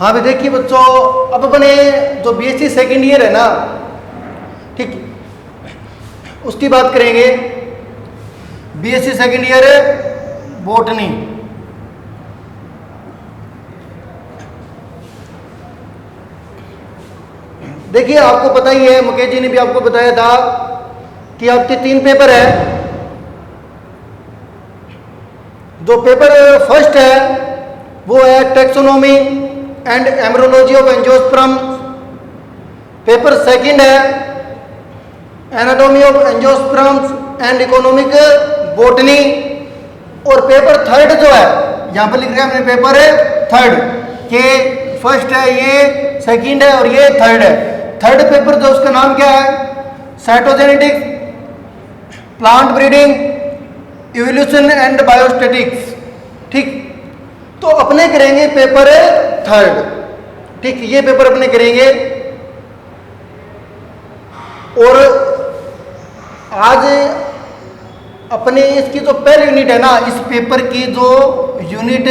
हाँ भी देखिए बच्चों, अब अपने जो बीएससी सेकेंड ईयर है ना, ठीक, उसकी बात करेंगे। BSc second year botany. देखिए आपको पता ही है, मुकेश जी ने भी आपको बताया था कि आपके 3 पेपर है। जो पेपर फर्स्ट है वो है taxonomy and embryology of angiosperm. Paper second है anatomy of angiosperms and economic botany. और पेपर थर्ड जो है, यहाँ पर लिख रहे हैं हमने पेपर थर्ड के, फर्स्ट है ये, सेकंड है और ये थर्ड है। थर्ड पेपर जो उसका नाम क्या है, cytogenetics, plant breeding, evolution and biostatics. ठीक, तो अपने करेंगे पेपर थर्ड। ठीक, ये पेपर अपने करेंगे। और आज अपने इसकी जो पहली यूनिट है ना, इस पेपर की जो यूनिट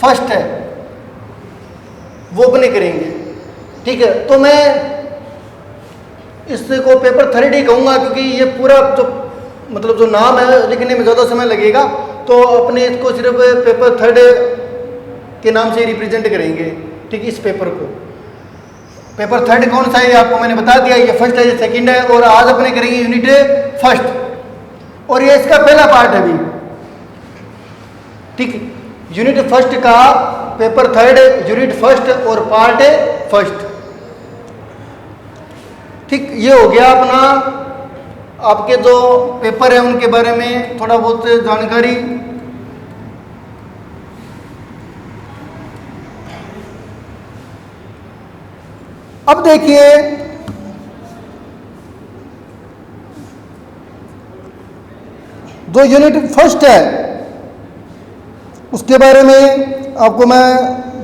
फर्स्ट है वो अपने करेंगे। ठीक है, तो मैं इसको पेपर थर्ड ही कहूँगा, क्योंकि ये पूरा जो मतलब जो नाम है लिखने में ज़्यादा समय लगेगा, तो अपने इसको सिर्फ पेपर थर्ड के नाम से रिप्रेजेंट करेंगे। ठीक, इस पेपर को। पेपर थर्ड कौन सा है आपको मैंने बता दिया, ये फर्स्ट है, ये सेकंड है, और आज अपने करेंगे यूनिट फर्स्ट, और ये इसका पहला पार्ट है अभी। ठीक, यूनिट फर्स्ट का पेपर थर्ड, यूनिट फर्स्ट और पार्ट फर्स्ट। ठीक, ये हो गया अपना आपके जो पेपर है उनके बारे में थोड़ा बहुत जानकारी। अब देखिए जो यूनिट फर्स्ट है उसके बारे में आपको मैं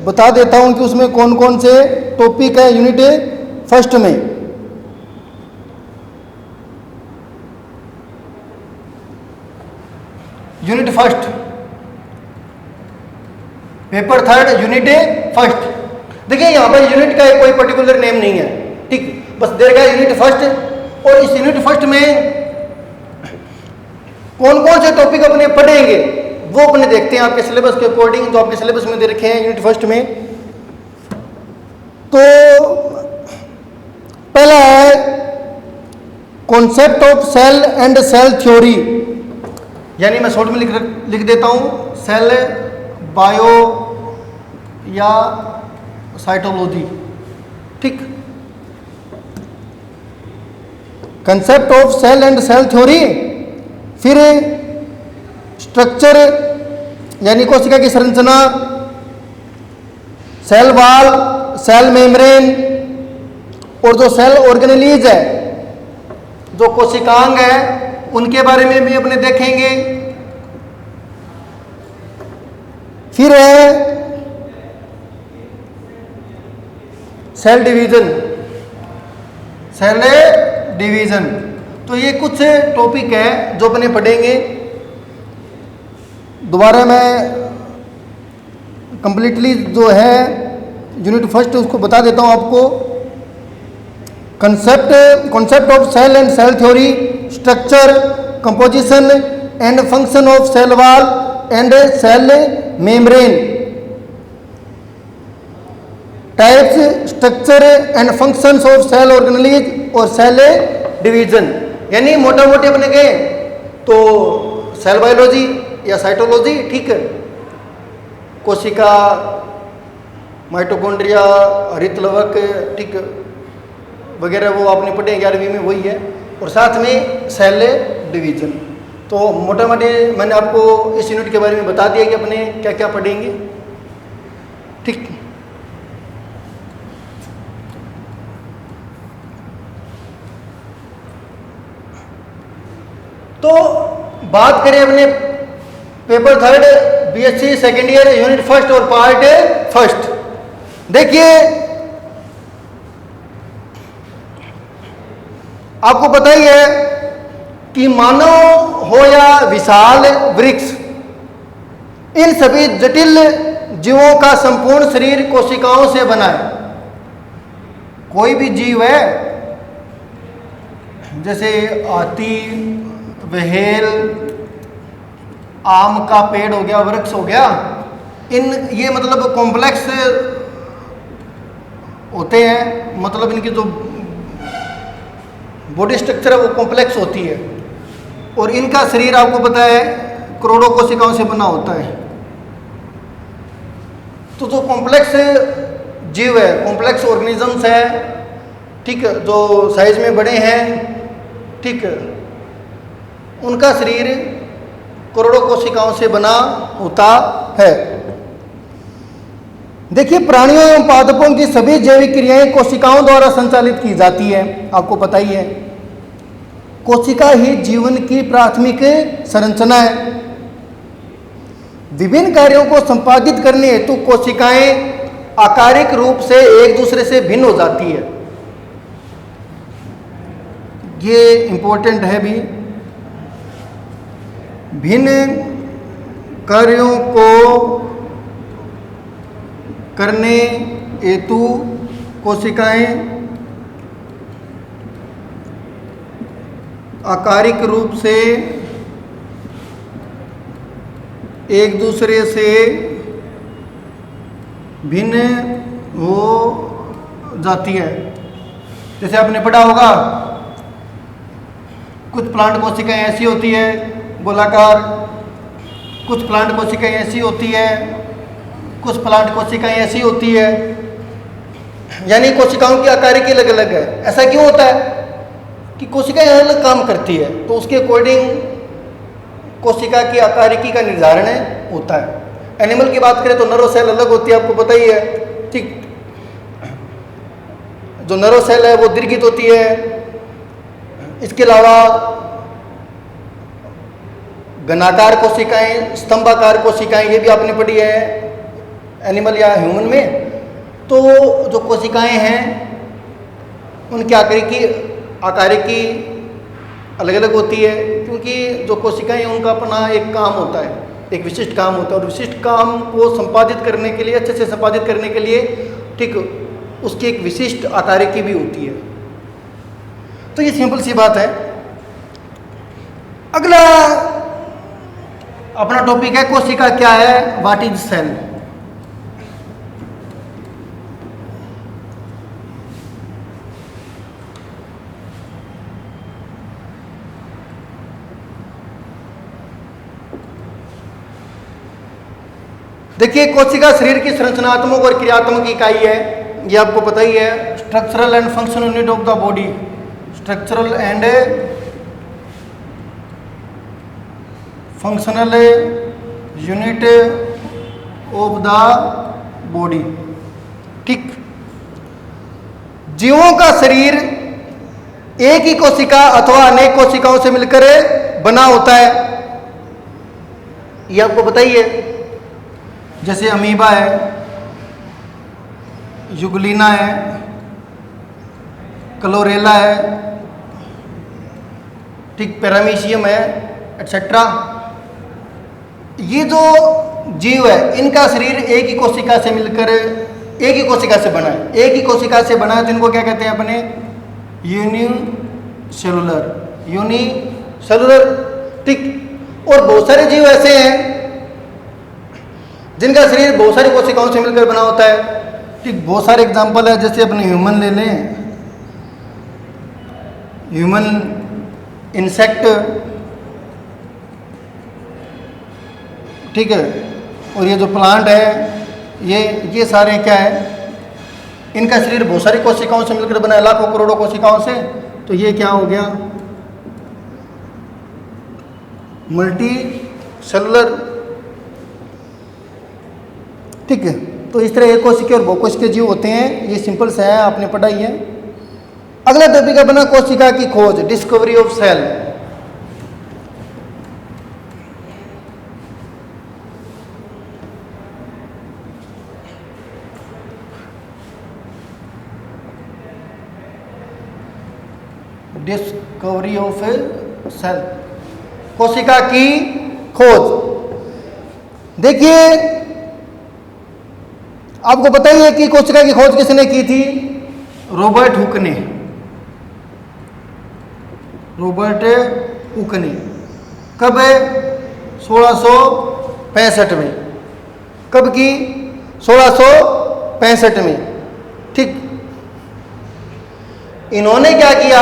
बता देता हूं कि उसमें कौन कौन से टॉपिक है यूनिट फर्स्ट में। Unit first, paper third, unit first. देखिए यहां पर यूनिट का कोई पर्टिकुलर नेम नहीं है। ठीक, बस दे रखा है यूनिट फर्स्ट। और इस यूनिट फर्स्ट में कौन कौन से टॉपिक अपने पढ़ेंगे वो अपने देखते हैं आपके सिलेबस के अकॉर्डिंग, जो आपके सिलेबस में दे रखे हैं यूनिट फर्स्ट में। तो पहला है concept of cell and cell theory, यानी मैं शॉर्ट में लिख देता हूं सेल बायो या साइटोलॉजी। ठीक, concept of cell and cell theory. फिर स्ट्रक्चर यानी कोशिका की संरचना, सेल वॉल, सेल मेम्ब्रेन, और जो सेल ऑर्गेनेलीज है, जो कोशिकांग है, उनके बारे में भी अपने देखेंगे। फिर है सेल डिवीजन, सेल डिवीजन। तो ये कुछ टॉपिक है जो अपने पढ़ेंगे। दोबारा मैं कंप्लीटली जो है यूनिट फर्स्ट उसको बता देता हूँ आपको। Concept of cell and cell theory, structure, composition and function of cell wall and cell membrane, types, structure and functions of cell organelles और सेल डिवीजन। यानी मोटा मोटी अपने गए तो सेल बायोलॉजी या साइटोलॉजी, ठीक है, कोशिका, माइटोकॉन्ड्रिया, हरितलवक, ठीक, वगैरह वो आपने पढ़े 11वीं में, वही है। और साथ में सेल डिवीजन। तो मोटा मोटी मैंने आपको इस यूनिट के बारे में बता दिया कि अपने क्या क्या पढ़ेंगे। ठीक, तो बात करें अपने paper third BSc second year unit first और पार्ट फर्स्ट। देखिए आपको पता ही है कि मानव हो या विशाल वृक्ष, इन सभी जटिल जीवों का संपूर्ण शरीर कोशिकाओं से बना है। कोई भी जीव है, जैसे हाथी, व्हेल, आम का पेड़ हो गया, वृक्ष हो गया, ये मतलब कॉम्प्लेक्स होते हैं, मतलब इनकी जो बॉडी स्ट्रक्चर है वो कॉम्प्लेक्स होती है, और इनका शरीर आपको पता है करोड़ों कोशिकाओं से बना होता है। तो जो कॉम्प्लेक्स जीव है, कॉम्प्लेक्स ऑर्गेनिजम्स है, ठीक, जो साइज में बड़े हैं, ठीक, उनका शरीर करोड़ों कोशिकाओं से बना होता है। देखिए, प्राणियों एवं पादपों की सभी जैविक क्रियाएं कोशिकाओं द्वारा संचालित की जाती है, आपको पता ही है। कोशिका ही जीवन की प्राथमिक संरचना है। विभिन्न कार्यों को संपादित करने हेतु कोशिकाएं आकारिक रूप से एक दूसरे से भिन्न हो जाती है। ये इंपॉर्टेंट है भी। भिन्न कार्यों को करने हेतु कोशिकाएं आकारिक रूप से एक दूसरे से भिन्न हो जाती है। जैसे आपने पढ़ा होगा, कुछ प्लांट कोशिकाएं ऐसी होती है गोलाकार, कुछ प्लांट कोशिकाएं ऐसी होती है, कुछ प्लांट कोशिकाएं ऐसी होती है, यानी कोशिकाओं की आकारिकी अलग अलग है। ऐसा क्यों होता है कि कोशिकाएं अलग अलग काम करती है, तो उसके अकॉर्डिंग कोशिका की आकारिकी का निर्धारण होता है। एनिमल की बात करें तो नर्व सेल अलग होती है, आपको पता ही है, ठीक। जो नर्व सेल है वो दीर्घित होती है। इसके अलावा घनाकार कोशिकाएं, स्तंभाकार कोशिकाएं, ये भी आपने पढ़ी है एनिमल या ह्यूमन में। तो जो कोशिकाएं हैं उनकी आकारिकी अलग अलग होती है, क्योंकि जो कोशिकाएं उनका अपना एक काम होता है, एक विशिष्ट काम होता है, और विशिष्ट काम को संपादित करने के लिए, अच्छे से संपादित करने के लिए, ठीक, उसकी एक विशिष्ट आकारिकी भी होती है। तो ये सिंपल सी बात है। अगला अपना टॉपिक है कोशिका क्या है, व्हाट इज सेल। देखिए, कोशिका शरीर की संरचनात्मक और क्रियात्मक इकाई है, ये आपको पता ही है। Structural and functional unit of the body, structural and functional unit of the body, ठीक। जीवों का शरीर एक ही कोशिका अथवा अनेक कोशिकाओं से मिलकर बना होता है, ये आपको पता ही है। जैसे अमीबा है, युगलिना है, क्लोरेला है, ठीक, पैरामीशियम है, एटसेट्रा। ये जो जीव है इनका शरीर एक ही कोशिका से मिलकर, एक ही कोशिका से बना है, एक ही कोशिका से बना है, तो इनको क्या कहते हैं अपने, यूनिसेलुलर, ठीक। और बहुत सारे जीव ऐसे हैं जिनका शरीर बहुत सारी कोशिकाओं से मिलकर बना होता है, ठीक। बहुत सारे एग्जांपल है, जैसे अपने ह्यूमन ले लें, ह्यूमन इंसेक्ट, ठीक है। और ये जो प्लांट है, ये सारे क्या है, इनका शरीर बहुत सारी कोशिकाओं से मिलकर बना है, लाखों करोड़ों कोशिकाओं से। तो ये क्या हो गया, मल्टी सेलुलर, ठीक है। तो इस तरह एक कोशिकीय और बहुकोशिकीय जीव होते हैं, ये सिंपल सा है, आपने पढ़ा ही है। अगला टॉपिक अपना कोशिका की खोज, discovery of cell. Discovery of cell, कोशिका की खोज। देखिए, आपको पता ही है कि कोशिका की खोज किसने की थी? रॉबर्ट हुक ने। रॉबर्ट हुक ने कब? 1665 में। कब की? 1665 में। ठीक। इन्होंने क्या किया?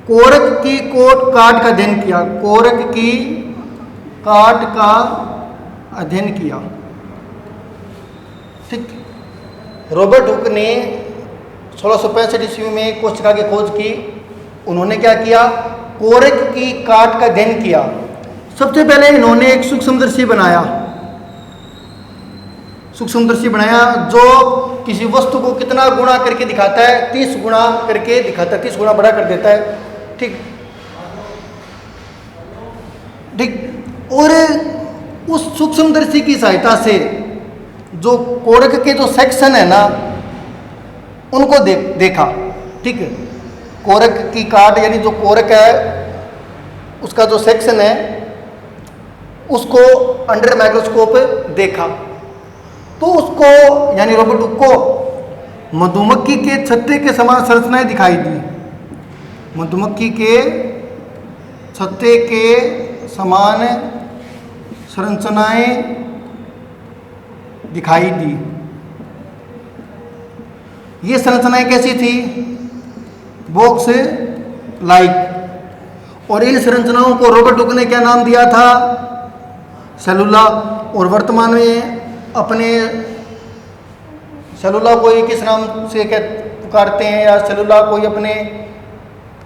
कोरक की काट का अध्ययन किया। कोरक की काट का अध्ययन किया। ठीक। रॉबर्ट हुक ने 1665 ईस्वी में कोशिका की खोज की। उन्होंने क्या किया? कोरक की काट का अध्ययन किया। सबसे पहले इन्होंने एक सूक्ष्मदर्शी बनाया। सूक्ष्मदर्शी बनाया जो किसी वस्तु को कितना गुणा करके दिखाता है? 30 गुणा करके दिखाता है, 30 गुणा बड़ा कर देता है। ठीक ठीक। और उस सूक्ष्मदर्शी की सहायता से जो कोरक के जो सेक्शन है ना, उनको देखा। ठीक है। कोरक की काट यानी जो कोरक है उसका जो सेक्शन है उसको अंडर माइक्रोस्कोप देखा। तो उसको यानी रॉबर्ट हुक को मधुमक्खी के छत्ते के समान संरचनाएं दिखाई दी। मधुमक्खी के छत्ते के समान संरचनाएं दिखाई दी। ये संरचनाएं कैसी थी? Box like. और इन संरचनाओं को रॉबर्ट हुक ने क्या नाम दिया था? सेलुला। और वर्तमान में अपने सेलुला को ही किस नाम से पुकारते हैं, या सेलुला को ही अपने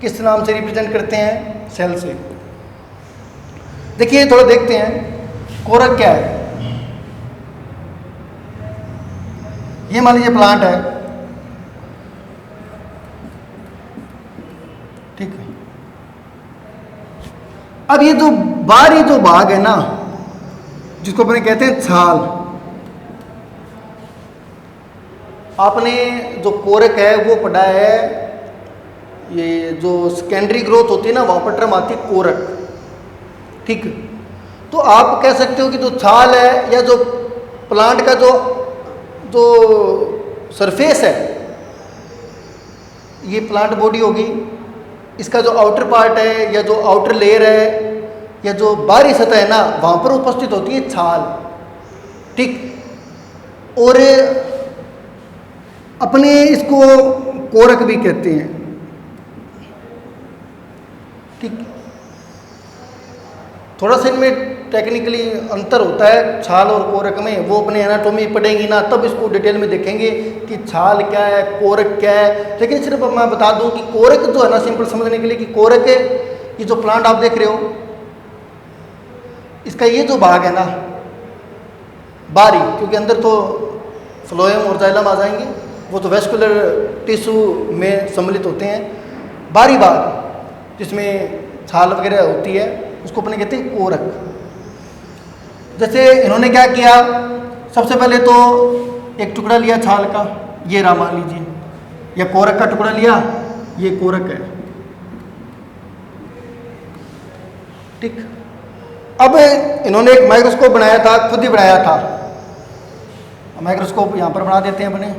किस नाम से रिप्रेजेंट करते हैं? सेल से। देखिए थोड़ा देखते हैं कोरक क्या है। ये मान लीजिए प्लांट है। ठीक है। अब ये जो बाहरी जो भाग है ना, जिसको अपने कहते हैं छाल, आपने जो कोरक है वो पढ़ा है, ये जो सेकेंडरी ग्रोथ होती है ना वहां पर टर्म आती है कोरक। ठीक। तो आप कह सकते हो कि जो छाल है या जो प्लांट का जो सरफेस है, ये प्लांट बॉडी होगी। इसका जो आउटर पार्ट है या जो आउटर लेयर है या जो बाहरी सतह है ना, वहां पर उपस्थित होती है छाल। ठीक। और अपने इसको कोरक भी कहते हैं। ठीक। थोड़ा सा इनमें टेक्निकली अंतर होता है छाल और कोरक में। वो अपने एनाटॉमी पढ़ेंगी ना तब इसको डिटेल में देखेंगे कि छाल क्या है, कोरक क्या है। लेकिन सिर्फ मैं बता दूं कि कोरक जो है ना, सिंपल समझने के लिए कि कोरक है, ये जो प्लांट आप देख रहे हो, इसका ये जो भाग है ना बाहरी, क्योंकि अंदर तो फ्लोएम और जाइलम आ जाएंगे, वो तो वेस्कुलर टिश्यू में सम्मिलित होते हैं। बाहरी भाग जिसमें छाल वगैरह होती है उसको अपने कहते हैं कोरक। जैसे इन्होंने क्या किया, सबसे पहले तो एक टुकड़ा लिया छाल का, ये रहा मान लीजिए, या कोरक का टुकड़ा लिया, ये कोरक है। ठीक। अब इन्होंने एक माइक्रोस्कोप बनाया था, खुद ही बनाया था। माइक्रोस्कोप यहां पर बना देते हैं अपने।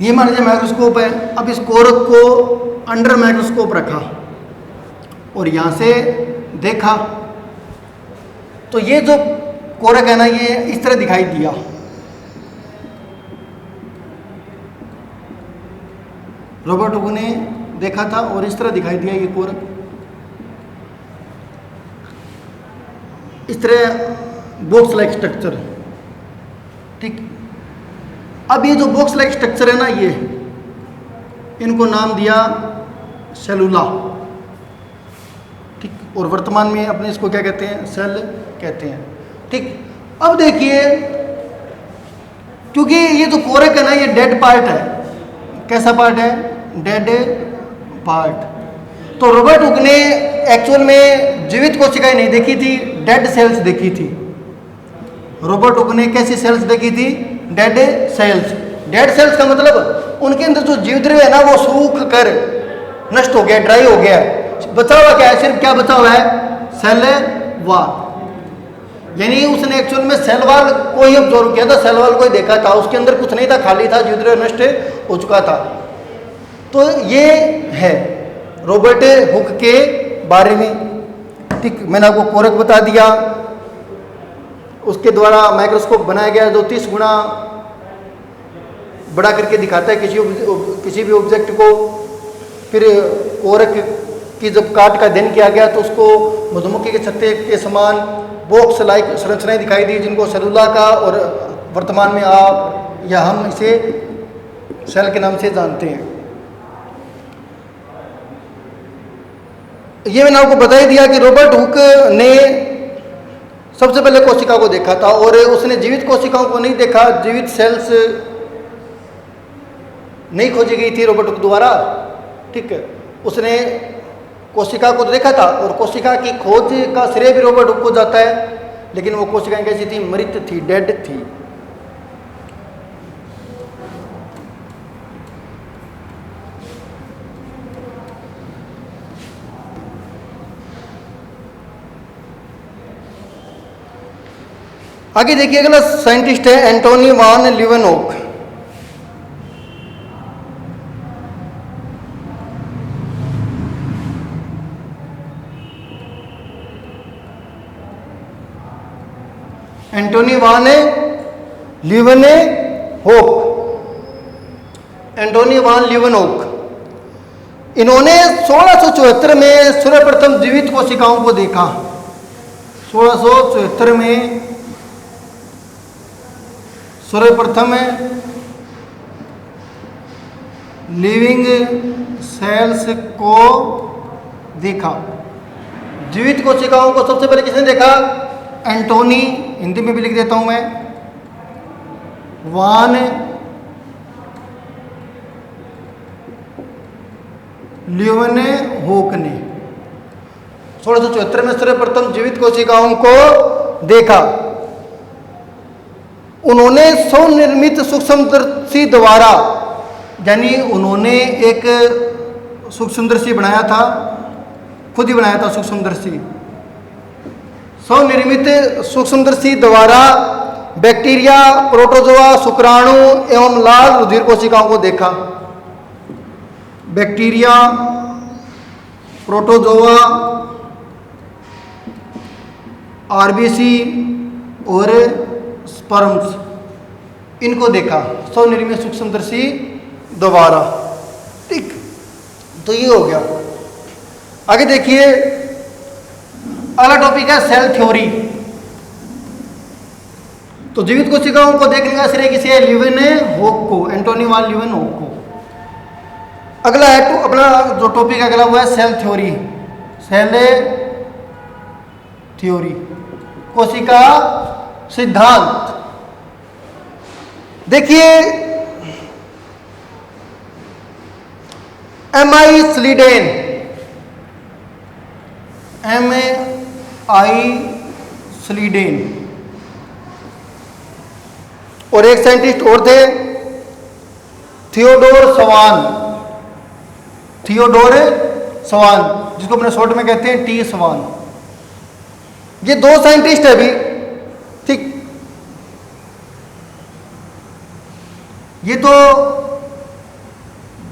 ये मान लीजिए माइक्रोस्कोप है। अब इस कोरक को अंडर माइक्रोस्कोप रखा और यहां से देखा तो ये जो कोरक है ना, ये इस तरह दिखाई दिया। रॉबर्ट हुक ने देखा था और इस तरह दिखाई दिया ये कोरक। इस तरह बॉक्स लाइक स्ट्रक्चर। ठीक। अब ये जो बॉक्स लाइक स्ट्रक्चर है ना, ये इनको नाम दिया सेलुला। ठीक। और वर्तमान में अपने इसको क्या कहते हैं? सेल कहते हैं। ठीक। अब देखिए, क्योंकि ये जो कोरक है ना, ये डेड पार्ट है। कैसा पार्ट है? Dead part. तो रॉबर्ट हुक ने एक्चुअल में जीवित कोशिकाएं नहीं देखी थी, डेड सेल्स देखी थी। रॉबर्ट हुक ने कैसी सेल्स देखी थी? Dead cells. डेड सेल्स का मतलब उनके अंदर जो जीवद्रव्य है ना वो सूख कर नष्ट हो गया, ड्राई हो गया है। बचा हुआ क्या है? सिर्फ क्या बचा हुआ है? Cell wall. यानी उसने एक्चुअल में सेल वाल को ही ऑब्जर्व किया था, सेल वाल को ही देखा था, उसके अंदर कुछ नहीं था, खाली था, जीवद्रव्य नष्ट हो चुका था। तो ये है रॉबर्ट हुक के बारे में। ठीक, मैंने आपको कोरक बता दिया, उसके द्वारा माइक्रोस्कोप बनाया गया जो 30 गुना बड़ा करके दिखाता है किसी भी ऑब्जेक्ट को। फिर कोरक की जब काट का अध्ययन किया गया तो उसको मधुमक्खी के छत्ते के समान बॉक्स लाइक संरचनाएं दिखाई दी, जिनको सेलुला का और वर्तमान में आप या हम इसे सेल के नाम से जानते हैं। ये मैंने आपको बता ही दिया कि रॉबर्ट हुक ने सबसे पहले कोशिका को देखा था और उसने जीवित कोशिकाओं को नहीं देखा, जीवित सेल्स नहीं खोजी गई थी रॉबर्ट हुक द्वारा। ठीक है, उसने कोशिका को देखा था और कोशिका की खोज का श्रेय भी रॉबर्ट हुक को जाता है, लेकिन वो कोशिकाएं कैसी थी? मृत थी, डेड थी। आगे देखिए, अगला साइंटिस्ट है एंटोनी वान लीवेनहोक। एंटोनी वान लीवेनहोक, एंटोनी वान लीवेनहोक। इन्होंने 1674 में सर्वप्रथम जीवित कोशिकाओं को देखा। 1674 में सर्वप्रथम लिविंग सेल्स को देखा। जीवित कोशिकाओं को सबसे पहले किसने देखा? एंटोनी, हिंदी में भी लिख देता हूं मैं, वान लीवेनहोक ने 1674 में सर्वप्रथम जीवित कोशिकाओं को देखा। उन्होंने स्वनिर्मित सूक्ष्मदर्शी द्वारा, यानी उन्होंने एक सूक्ष्मदर्शी बनाया था, खुद ही बनाया था सूक्ष्मदर्शी। स्वनिर्मित सूक्ष्मदर्शी द्वारा बैक्टीरिया, प्रोटोजोआ, शुक्राणु एवं लाल रुधिर कोशिकाओं को देखा। बैक्टीरिया, प्रोटोजोआ, आरबीसी और स्पर्म्स, इनको देखा स्वनिर्मित सूक्ष्मदर्शी द्वारा। ठीक, तो ये हो गया। आगे देखिए, अगला टॉपिक है सेल थ्योरी। तो जीवित कोशिकाओं को देखने का श्रेय किसे है? लीवेनहोक को, एंटोनी वान लीवेनहोक को। अगला है तो अपना जो टॉपिक अगला हुआ है सेल थ्योरी। सेल थ्योरी, कोशिका सिद्धांत। देखिए, एम.आई. स्लीडेन, एम.आई. स्लीडेन और एक साइंटिस्ट और थे थियोडोर स्वान, थियोडोर स्वान, जिसको अपने शॉर्ट में कहते हैं टी स्वान। ये दो साइंटिस्ट है अभी। ठीक, ये तो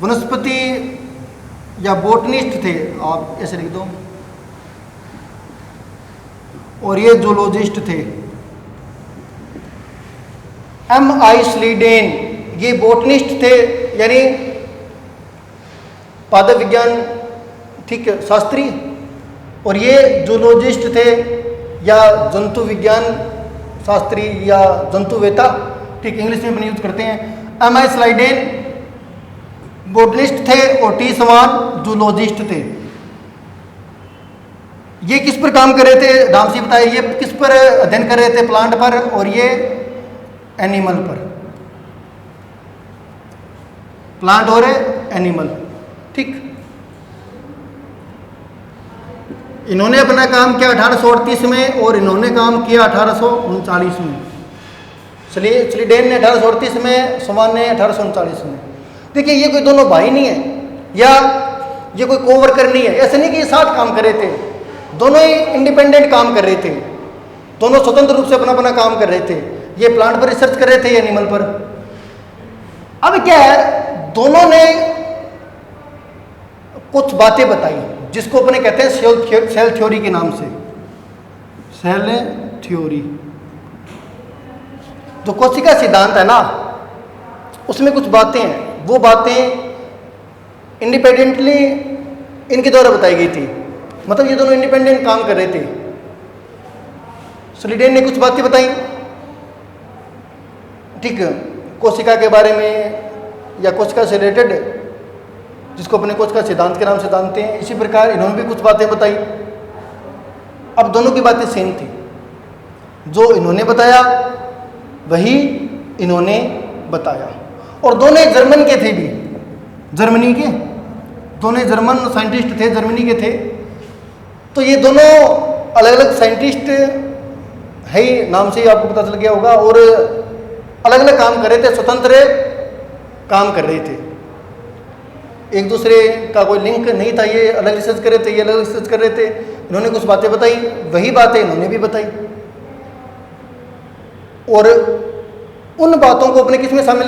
वनस्पति या बोटनिस्ट थे, आप ऐसे लिख दो, और ये जूलॉजिस्ट थे। एम.आई. स्लीडेन ये बोटनिस्ट थे, यानी पादप विज्ञान, ठीक है, शास्त्री, और ये जूलॉजिस्ट थे या जंतु विज्ञान शास्त्री या जंतुवेता। ठीक, इंग्लिश में अपन यूज करते हैं। एम.आई. स्लीडेन बोटनिस्ट थे और टी स्वान जूलॉजिस्ट थे। ये किस पर काम कर रहे थे? राम जी बताइए, ये किस पर अध्ययन कर रहे थे? प्लांट पर, और ये एनिमल पर, प्लांट और एनिमल। ठीक, इन्होंने अपना काम किया 1838 में और इन्होंने काम किया 1839 में। स्वीडन ने 1838 में, स्वान ने 1839 में। देखिए ये कोई दोनों भाई नहीं है या ये कोई कोवर्कर नहीं है, ऐसे नहीं कि ये साथ काम कर रहे थे, दोनों ही इंडिपेंडेंट काम कर रहे थे, दोनों स्वतंत्र रूप से अपना अपना काम कर रहे थे। ये प्लांट पर रिसर्च कर रहे थे, ये एनिमल पर। अब क्या है, दोनों ने कुछ बातें बताई जिसको अपने कहते हैं सेल थ्योरी के नाम से, सेल थ्योरी। जो कोशिका सिद्धांत है ना, उसमें कुछ बातें हैं, वो बातें इंडिपेंडेंटली इनके द्वारा बताई गई थी। मतलब ये दोनों इंडिपेंडेंट काम कर रहे थे। स्वीडन ने कुछ बातें बताई, ठीक, कोशिका के बारे में या कोशिका से रिलेटेड, जिसको अपने कोशिका सिद्धांत के नाम से जानते हैं। इसी प्रकार इन्होंने भी कुछ बातें बताई। अब दोनों की बातें सेम थी, जो इन्होंने बताया वही इन्होंने बताया। और दोनों जर्मन के थे भी, जर्मनी के, दोनों जर्मन साइंटिस्ट थे, जर्मनी के थे। तो ये दोनों अलग अलग साइंटिस्ट है ही, नाम से ही आपको पता चल गया होगा, और अलग अलग काम कर रहे थे, स्वतंत्र काम कर रहे थे, एक दूसरे का कोई लिंक नहीं था। ये अलग रिसर्च कर रहे थे, ये अलग रिसर्च कर रहे थे। इन्होंने कुछ बातें बताई, वही बातें इन्होंने भी बताई, और उन बातों को अपने किस में शामिल